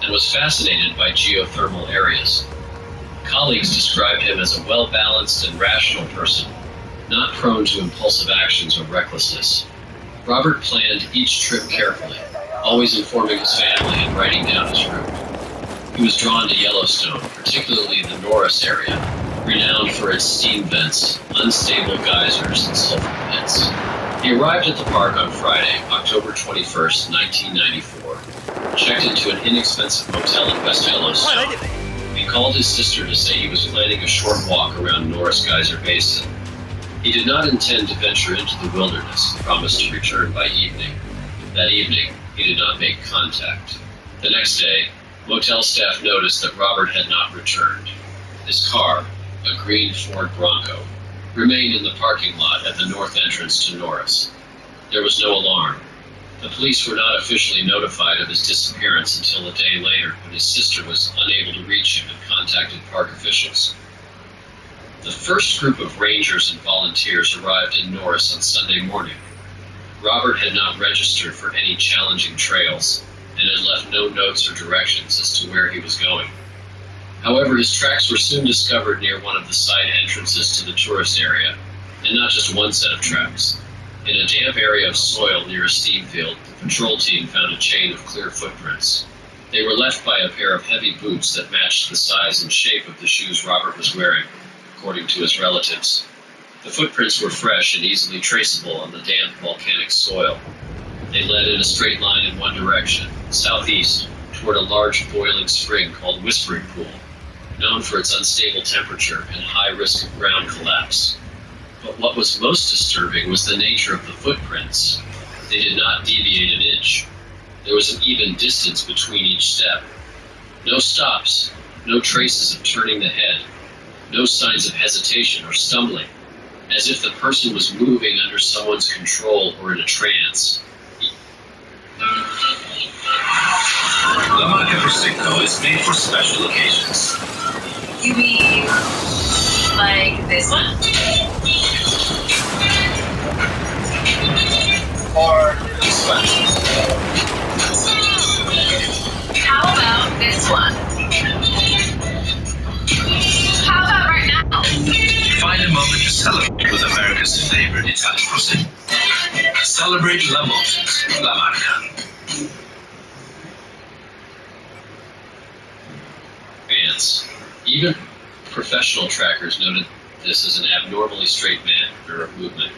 and was fascinated by geothermal areas. Colleagues described him as a well-balanced and rational person, not prone to impulsive actions or recklessness. Robert planned each trip carefully, always informing his family and writing down his route. He was drawn to Yellowstone, particularly the Norris area, renowned for its steam vents, unstable geysers, and sulfur pits. He arrived at the park on Friday, October 21st, 1994, checked into an inexpensive motel in West Yellowstone. He called his sister to say he was planning a short walk around Norris Geyser Basin. He did not intend to venture into the wilderness and promised to return by evening. That evening, he did not make contact. The next day, motel staff noticed that Robert had not returned. His car, a green Ford Bronco, remained in the parking lot at the north entrance to Norris. There was no alarm. The police were not officially notified of his disappearance until a day later when his sister was unable to reach him and contacted park officials. The first group of rangers and volunteers arrived in Norris on Sunday morning. Robert had not registered for any challenging trails and had left no notes or directions as to where he was going. However, his tracks were soon discovered near one of the side entrances to the tourist area, and not just one set of tracks. In a damp area of soil near a steam field, the patrol team found a chain of clear footprints. They were left by a pair of heavy boots that matched the size and shape of the shoes Robert was wearing, according to his relatives. The footprints were fresh and easily traceable on the damp volcanic soil. They led in a straight line in one direction, southeast, toward a large boiling spring called Whispering Pool, known for its unstable temperature and high risk of ground collapse. But what was most disturbing was the nature of the footprints. They did not deviate an inch. There was an even distance between each step. No stops, no traces of turning the head, no signs of hesitation or stumbling, as if the person was moving under someone's control or in a trance. La Marca Prosecco is made for special occasions. You mean like this one? Or this one. How about this one? How about right now? Find a moment to celebrate with America's favorite Italian Prosecco. Celebrate La Monte, La Marca. Fans. Even professional trackers noted this as an abnormally straight manner of movement.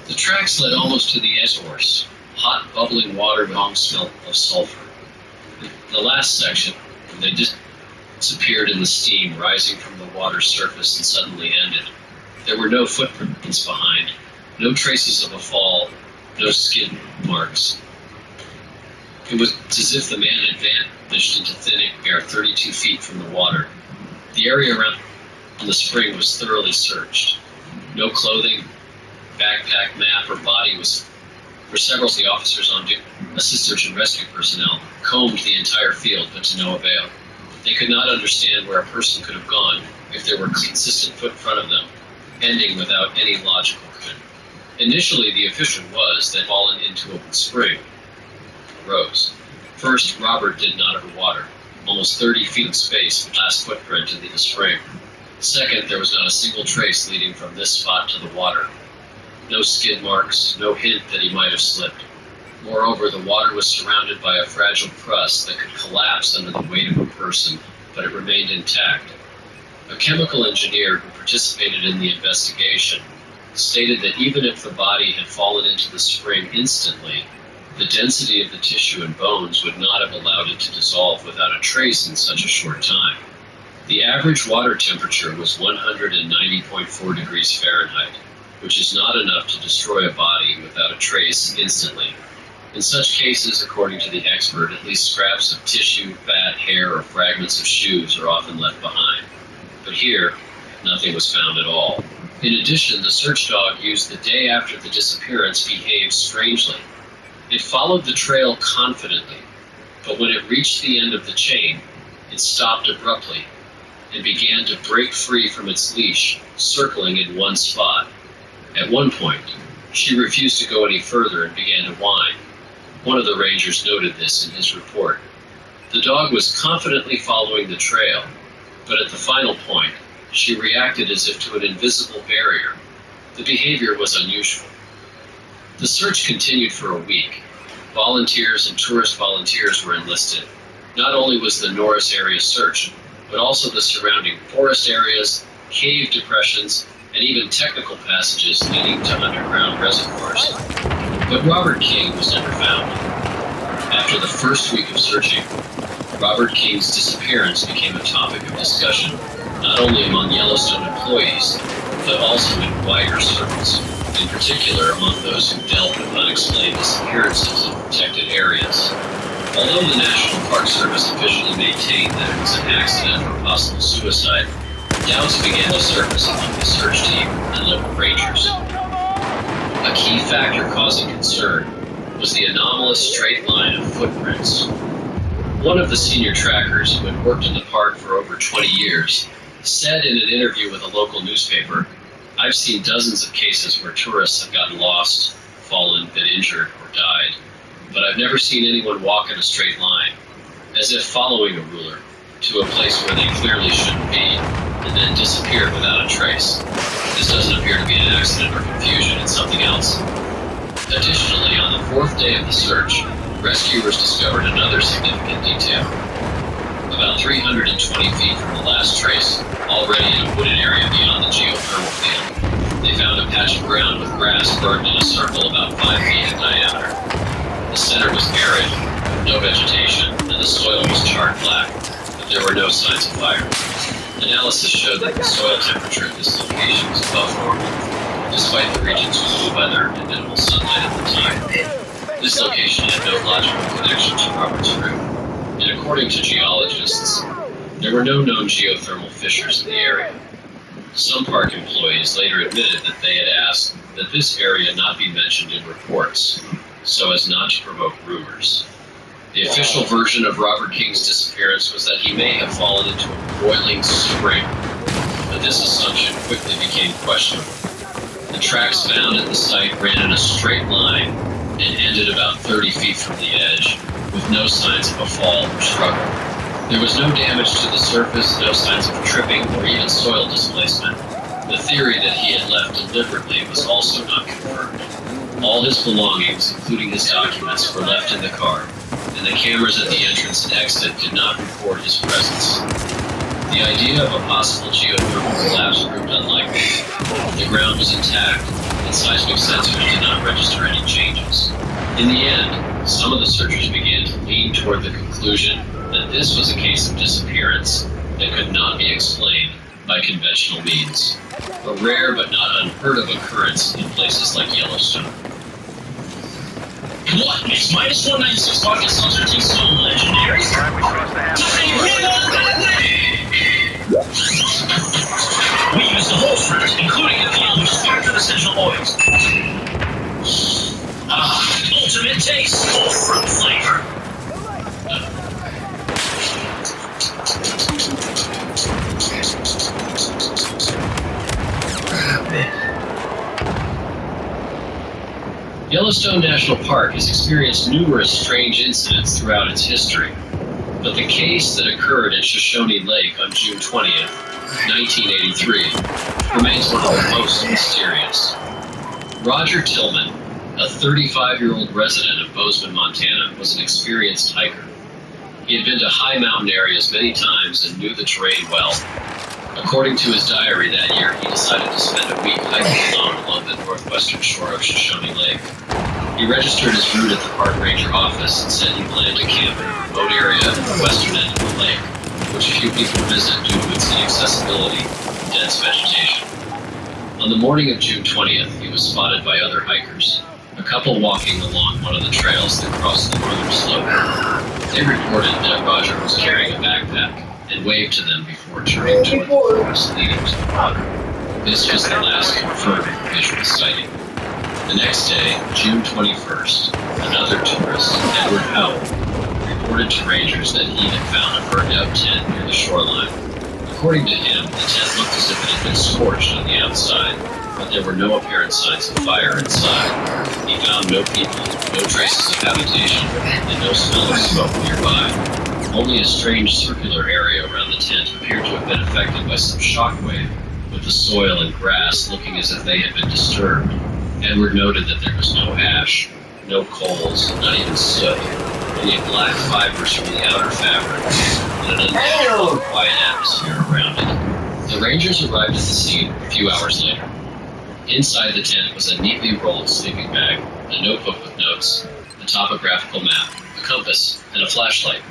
The tracks led almost to the source, hot, bubbling water with a strong smell of sulfur. The last section, they disappeared in the steam rising from the water's surface and suddenly ended. There were no footprints behind, no traces of a fall, no skid marks. It was as if the man had vanished into thin air 32 feet from the water. The area around the spring was thoroughly searched. No clothing, backpack, map, or body was. For several of the officers on duty, search and rescue personnel combed the entire field, but to no avail. They could not understand where a person could have gone if there were a consistent foot in front of them, ending without any logical conclusion. Initially, the official was that fallen into a spring. Rose. First, Robert did not have water, almost 30 feet in space, the last footprint into the spring. Second, there was not a single trace leading from this spot to the water. No skid marks, no hint that he might have slipped. Moreover, the water was surrounded by a fragile crust that could collapse under the weight of a person, but it remained intact. A chemical engineer who participated in the investigation stated that even if the body had fallen into the spring instantly, the density of the tissue and bones would not have allowed it to dissolve without a trace in such a short time. The average water temperature was 190.4 degrees Fahrenheit, which is not enough to destroy a body without a trace instantly. In such cases, according to the expert, at least scraps of tissue, fat, hair, or fragments of shoes are often left behind. But here, nothing was found at all. In addition, the search dog used the day after the disappearance behaved strangely. It followed the trail confidently, but when it reached the end of the chain, it stopped abruptly and began to break free from its leash, circling in one spot. At one point, she refused to go any further and began to whine. One of the rangers noted this in his report. The dog was confidently following the trail, but at the final point, she reacted as if to an invisible barrier. The behavior was unusual. The search continued for a week. Volunteers and tourist volunteers were enlisted. Not only was the Norris area searched, but also the surrounding forest areas, cave depressions, and even technical passages leading to underground reservoirs. But Robert King was never found. After the first week of searching, Robert King's disappearance became a topic of discussion, not only among Yellowstone employees, but also in wider circles, in particular among those who dealt with unexplained disappearances in protected areas. Although the National Park Service officially maintained that it was an accident or possible suicide, doubts began to surface among the search team and local rangers. A key factor causing concern was the anomalous straight line of footprints. One of the senior trackers, who had worked in the park for over 20 years, said in an interview with a local newspaper, "I've seen dozens of cases where tourists have gotten lost, fallen, been injured, or died, but I've never seen anyone walk in a straight line, as if following a ruler, to a place where they clearly shouldn't be, and then disappear without a trace. This doesn't appear to be an accident or confusion, it's something else." Additionally, on the fourth day of the search, rescuers discovered another significant detail. About 320 feet from the last trace, already in a wooded area beyond the geothermal field, they found a patch of ground with grass burned in a circle about 5 feet in diameter. The center was arid, with no vegetation, and the soil was charred black, but there were no signs of fire. Analysis showed that the soil temperature at this location was above normal, despite the region's cool weather and minimal sunlight at the time. This location had no logical connection to Robert's route, and according to geologists, there were no known geothermal fissures in the area. Some park employees later admitted that they had asked that this area not be mentioned in reports, so as not to provoke rumors. The official version of Robert King's disappearance was that he may have fallen into a boiling spring, but this assumption quickly became questionable. The tracks found at the site ran in a straight line and ended about 30 feet from the edge, with no signs of a fall or struggle. There was no damage to the surface, no signs of tripping or even soil displacement. The theory that he had left deliberately was also not confirmed. All his belongings, including his documents, were left in the car, and the cameras at the entrance and exit did not record his presence. The idea of a possible geothermal collapse proved unlikely. The ground was intact, and seismic sensors did not register any changes. In the end, some of the searchers began to lean toward the conclusion that this was a case of disappearance that could not be explained by conventional means, a rare but not unheard of occurrence in places like Yellowstone. What? It's minus 196 pocket sensor T so legendary? We use the whole fritters, including the fuel, which is packed with essential oils. Ultimate taste, full fruit flavor. Yellowstone National Park has experienced numerous strange incidents throughout its history, but the case that occurred at Shoshone Lake on June 20th, 1983, remains one of the most mysterious. Roger Tillman, a 35-year-old resident of Bozeman, Montana, was an experienced hiker. He had been to high mountain areas many times and knew the terrain well. According to his diary that year, he decided to spend a week hiking along the northwestern shore of Shoshone Lake. He registered his route at the park ranger office and said he planned to camp in a remote area at the western end of the lake, which few people visit due to its inaccessibility and dense vegetation. On the morning of June 20th, he was spotted by other hikers, a couple walking along one of the trails that crossed the northern slope. They reported that Roger was carrying a backpack and waved to them before turning toward the forest leading to the water. This was the last confirmed visual sighting. The next day, June 21st, another tourist, Edward Howell, reported to rangers that he had found a burned-out tent near the shoreline. According to him, the tent looked as if it had been scorched on the outside, but there were no apparent signs of fire inside. He found no people, no traces of habitation, and no smell of smoke nearby. Only a strange circular area around the tent appeared to have been affected by some shockwave, with the soil and grass looking as if they had been disturbed. Edward noted that there was no ash, no coals, not even soot, only black fibers from the outer fabric, and an unnatural and quiet atmosphere around it. The Rangers arrived at the scene a few hours later. Inside the tent was a neatly rolled sleeping bag, a notebook with notes, a topographical map, a compass, and a flashlight.